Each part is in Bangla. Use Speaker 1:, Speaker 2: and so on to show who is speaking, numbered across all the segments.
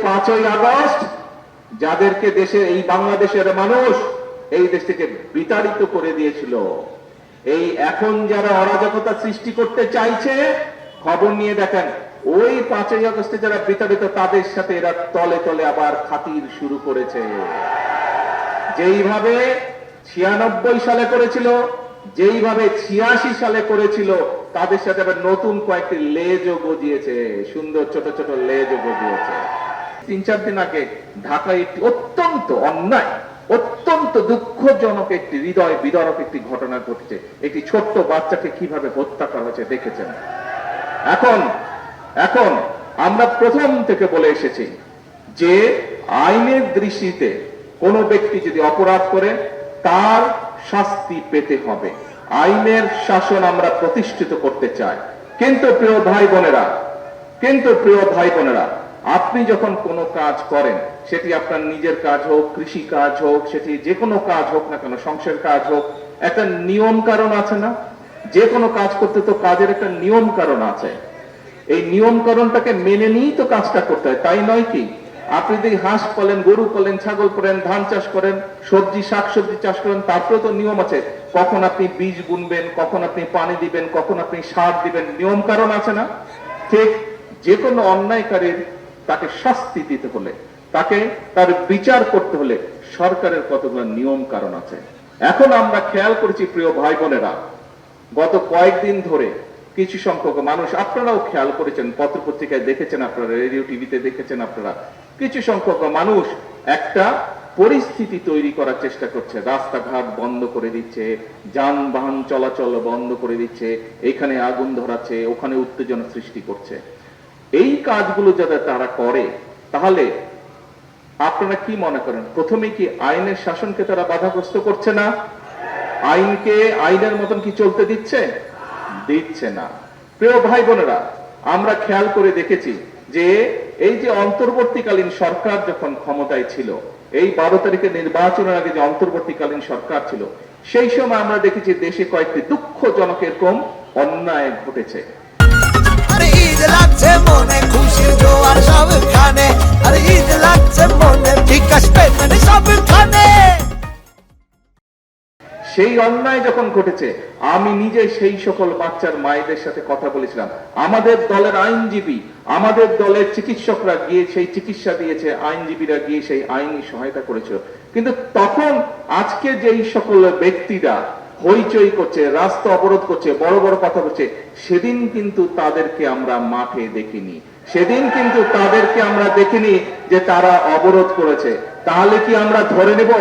Speaker 1: 5ই আগস্ট যাদেরকে দেশে এই বাংলাদেশের মানুষ এই দেশ থেকে বিতাড়িত করে দিয়েছিল, এই এখন যারা অরাজকতা সৃষ্টি করতে চাইছে, খবর নিয়ে দেখেন ওই 5ই আগস্টে যারা বিতাড়িত তাদের সাথে এরা তলে তলে আবার খাতির শুরু করেছে। যেইভাবে 96 সালে করেছিল, যেইভাবে 86 সালে করেছিল, তাদের সাথে আবার নতুন কয়েকটি লেজও গজিয়েছে, সুন্দর ছোট ছোট লেজও গজিয়েছে। 3-4 দিন আগে ঢাকায় একটি অত্যন্ত অন্যায়, অত্যন্ত দুঃখজনক একটি হৃদয় বিদারক একটি ঘটনা ঘটেছে। একটি ছোট্ট বাচ্চাকে কিভাবে হত্যা করা হয়েছে দেখেছেন। এখন আমরা প্রথম থেকে বলে এসেছি যে আইনের দৃষ্টিতে কোনো ব্যক্তি যদি অপরাধ করে তার শাস্তি পেতে হবে। আইনের শাসন আমরা প্রতিষ্ঠিত করতে চাই। কিন্তু প্রিয় ভাই বোনেরা, আপনি যখন কোনো কাজ করেন, সেটি আপনার নিজের কাজ হোক, কৃষি কাজ হোক, সেটি যে কোনো কাজ হোক না কেন, সংসার কাজ হোক, একটা নিয়ম কারণ আছে না? যে কোনো কাজ করতে তো কাজের একটা নিয়ম কারণ আছে। এই নিয়ম কারণটাকে মেনে নিয়েই তো কাজটা করতে হয়, তাই নয় কি? আপনি যদি হাঁস পালেন, গরু পালেন, ছাগল পালেন, ধান চাষ করেন, সবজি শাকসবজি চাষ করেন, তারপরে তো নিয়ম আছে। কখন আপনি বীজ বুনবেন, কখন আপনি পানি দিবেন, কখন আপনি সার দিবেন, নিয়ম কারণ আছে না? ঠিক যে কোনো অন্যায়কারীর তাকে শাস্তি দিতে হলে, তাকে তার বিচার করতে হলে সরকারের কতগুলো নিয়ম কারণ আছে। এখন আমরা খেয়াল করেছি প্রিয় ভাই বোনেরা, গত কয়েকদিন ধরে কিছু সংখ্যক মানুষ, আপনারাও খেয়াল করেছেন, পত্রপত্রিকায় দেখেছেন, আপনারা রেডিও টিভিতে দেখেছেন, আপনারা কিছু সংখ্যক মানুষ একটা পরিস্থিতি তৈরি করার চেষ্টা করছে। রাস্তাঘাট বন্ধ করে দিচ্ছে, যানবাহন চলাচল বন্ধ করে দিচ্ছে, এখানে আগুন ধরাচ্ছে, ওখানে উত্তেজনা সৃষ্টি করছে। এই কাজগুলো যাতে তারা করে, তাহলে আপনারা কি মনে করেন, প্রথমে কি আইনের শাসনকে তারা বাধাগ্রস্ত করছে না? আইনকে আইনের মতন কি চলতে দিচ্ছে না। প্রিয় ভাই বোনেরা, আমরা খেয়াল করে দেখেছি যে এই যে অন্তর্বর্তীকালীন সরকার যখন ক্ষমতায় ছিল, এই 12 তারিখের নির্বাচনের আগে যে অন্তর্বর্তীকালীন সরকার ছিল, সেই সময় আমরা দেখেছি দেশে কয়েকটি দুঃখজনক এরকম অন্যায় ঘটেছে। সেই অন্যায় যখন ঘটেছে, আমি নিজে সেই সকল বাচ্চার মায়েদের সাথে কথা বলেছিলাম। আমাদের দলের আইনজীবী, আমাদের দলের চিকিৎসকরা গিয়ে সেই চিকিৎসা দিয়েছে, আইনজীবীরা গিয়ে সেই আইনি সহায়তা করেছিল। কিন্তু তখন আজকে যেই সকল ব্যক্তিরা হইচই করছে, রাস্তা অবরোধ করছে, বড় বড় কথা বলছে, সেদিন কিন্তু তাদেরকে আমরা মাঠে দেখিনি। সেদিন কিন্তু তাদেরকে আমরা দেখিনি যে তারা অবরোধ করেছে। তাহলে কি আমরা ধরে নেব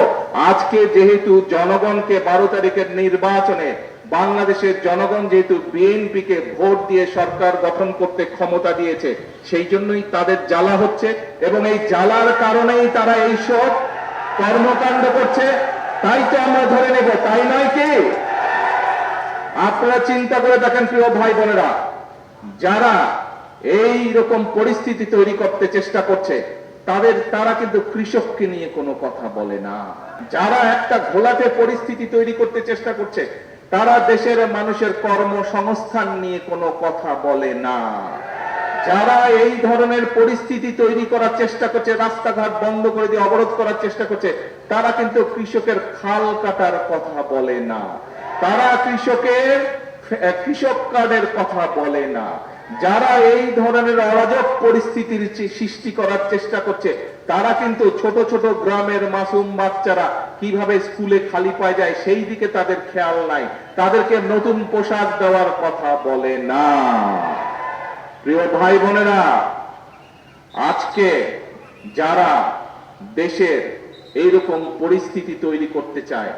Speaker 1: আজকে যেহেতু জনগণকে 12 তারিখের নির্বাচনে বাংলাদেশের জনগণ যেহেতু বিএনপিকে ভোট দিয়ে সরকার গঠন করতে ক্ষমতা দিয়েছে, সেই জন্যই তাদের জ্বালা হচ্ছে এবং এই জ্বালার কারণেই তারা এই সব কর্মকাণ্ড করছে, তাই তো আমরা ধরে নেব, তাই নয় কি? আপনারা চিন্তা করে দেখেন প্রিয় ভাই বোনেরা, যারা এই রকম পরিস্থিতি তৈরি করতে চেষ্টা করছে, তারা কিন্তু কৃষককে নিয়ে কোনো কথা বলে না। যারা একটা ঘোলাটে পরিস্থিতি তৈরি করতে চেষ্টা করছে, তারা দেশের মানুষের কর্মসংস্থান নিয়ে কোনো কথা বলে না। যারা এই ধরনের পরিস্থিতি তৈরি করার চেষ্টা করছে, রাস্তাঘাট বন্ধ করে দিয়ে অবরোধ করার চেষ্টা করছে, তারা কিন্তু কৃষকের খাল কাটার কথা বলে না, তারা কৃষক কার্ডের কথা বলে না। যারা এই ধরনের অরাজক পরিস্থিতির সৃষ্টি করার চেষ্টা করছে, তারা কিন্তু ছোট ছোট গ্রামের মাসুম বাচ্চারা কিভাবে স্কুলে খালি পায় যায় সেই দিকে তাদের খেয়াল নাই, তাদেরকে নতুন পোশাক দেওয়ার কথা বলে না। প্রিয় ভাই বোনেরা, আজকে যারা দেশের এইরকম পরিস্থিতি তৈরি করতে চায়,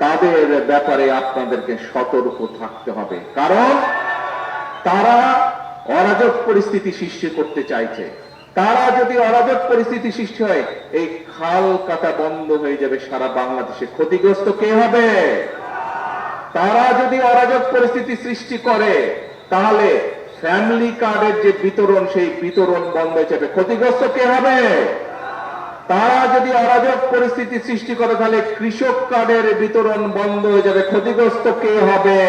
Speaker 1: তাদের ব্যাপারে আপনাদেরকে সতর্ক থাকতে হবে, কারণ তারা অরাজক পরিস্থিতি সৃষ্টি করতে চাইছে। তারা যদি অরাজক পরিস্থিতি সৃষ্টি হয়, এই খাল কাটা বন্ধ হয়ে যাবে সারা বাংলাদেশে। ক্ষতিগ্রস্ত কে হবে? তারা যদি অরাজক পরিস্থিতি সৃষ্টি করে, তাহলে ফ্যামিলি কার্ডের যে বিতরণ, সেই বিতরণ বন্ধ হয়ে যাবে। ক্ষতিগ্রস্ত কে হবে? তারা যদি অরাজক পরিস্থিতি সৃষ্টি করে, তাহলে কৃষক কার্ডের বিতরণ বন্ধ হয়ে যাবে। ক্ষতিগ্রস্ত কে হবে?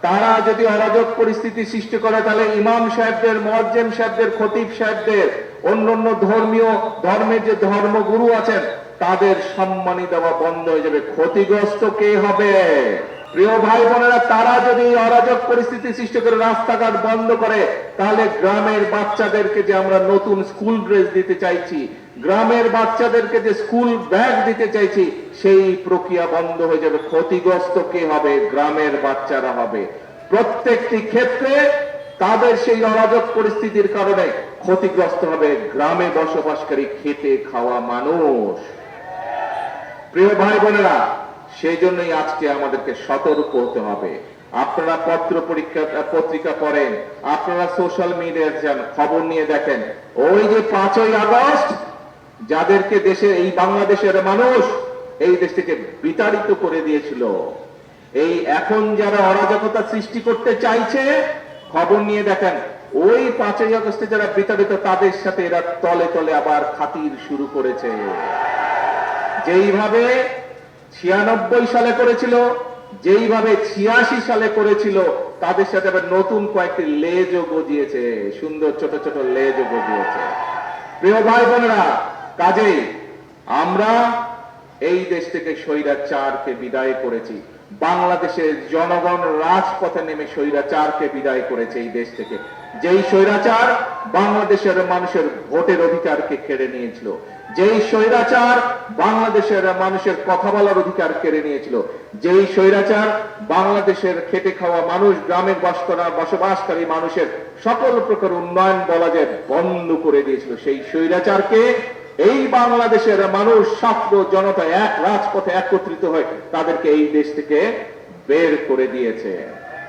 Speaker 1: তারা যদি অরাজক পরিস্থিতি সৃষ্টি করে তাহলে ইমাম সাহেবদের, মুয়াজ্জিন সাহেবদের, খতিব সাহেবদের, অন্যান্য ধর্মের যে ধর্মগুরু আছেন তাদের সম্মানী দেওয়া বন্ধ হয়ে যাবে। ক্ষতিগ্রস্ত কে হবে? প্রিয় ভাই বোনেরা, তারা যদি অরাজক পরিস্থিতি সৃষ্টি করে রাস্তাঘাট বন্ধ করে তাহলে গ্রামের বাচ্চাদেরকে যে আমরা নতুন স্কুল ড্রেস দিতে চাইছি, গ্রামের বাচ্চাদেরকে যে স্কুল ব্যাগ দিতে চাইছি, সেই প্রক্রিয়া বন্ধ হয়ে যাবে। ক্ষতিগ্রস্ত কে হবে? গ্রামের বাচ্চারা হবে। প্রত্যেকটি ক্ষেত্রে তাদের সেই অরাজক পরিস্থিতির কারণে ক্ষতিগ্রস্ত হবে গ্রামে বসবাসকারী খেটে খাওয়া মানুষ। প্রিয় ভাই বোনেরা, সেই জন্যই আজকে আমাদেরকে সতর্ক হতে হবে। আপনারা পত্রিকা পড়েন, আপনারা সোশ্যাল মিডিয়ায় যান, খবর নিয়ে দেখেন, ওই যে 5ই আগস্ট যাদেরকে এই বাংলাদেশের মানুষ এই দেশ থেকে বিতাড়িত করে দিয়েছিল, এই এখন যারা অরাজকতা সৃষ্টি করতে চাইছে, খবর নিয়ে দেখেন, ওই 5ই আগস্টে যারা বিতাড়িত তাদের সাথে এরা তলে তলে আবার খাতির শুরু করেছে। যেইভাবে 96 সালে করেছিল, যেইভাবে 86 সালে করেছিল, তাদের সাথে আবার নতুন কয়েকটি লেজও গজিয়েছে, সুন্দর ছোট ছোট লেজও গজিয়েছে। প্রিয় ভাই বোনেরা, কাজেই আমরা এই দেশ থেকে স্বৈরাচারকে বিদায় করেছি। বাংলাদেশের জনগণ রাজপথে নেমে স্বৈরাচারকে বিদায় করেছে এই দেশ থেকে। যেই স্বৈরাচার বাংলাদেশের মানুষের ভোটের অধিকারকে কেড়ে নিয়েছিল, যেই স্বৈরাচার বাংলাদেশের মানুষের কথা বলার অধিকার কেড়ে নিয়েছিল, যেই স্বৈরাচার বাংলাদেশের খেটে খাওয়া মানুষ, গ্রামের বসবাসকারী মানুষের সকল প্রকার উন্নয়ন বলা যায় বন্ধ করে দিয়েছিল, সেই স্বৈরাচারকে এই বাংলাদেশের মানুষ, ছাত্র জনতা এক রাজপথে একত্রিত হয়ে তাদেরকে এই দেশ থেকে বের করে দিয়েছে।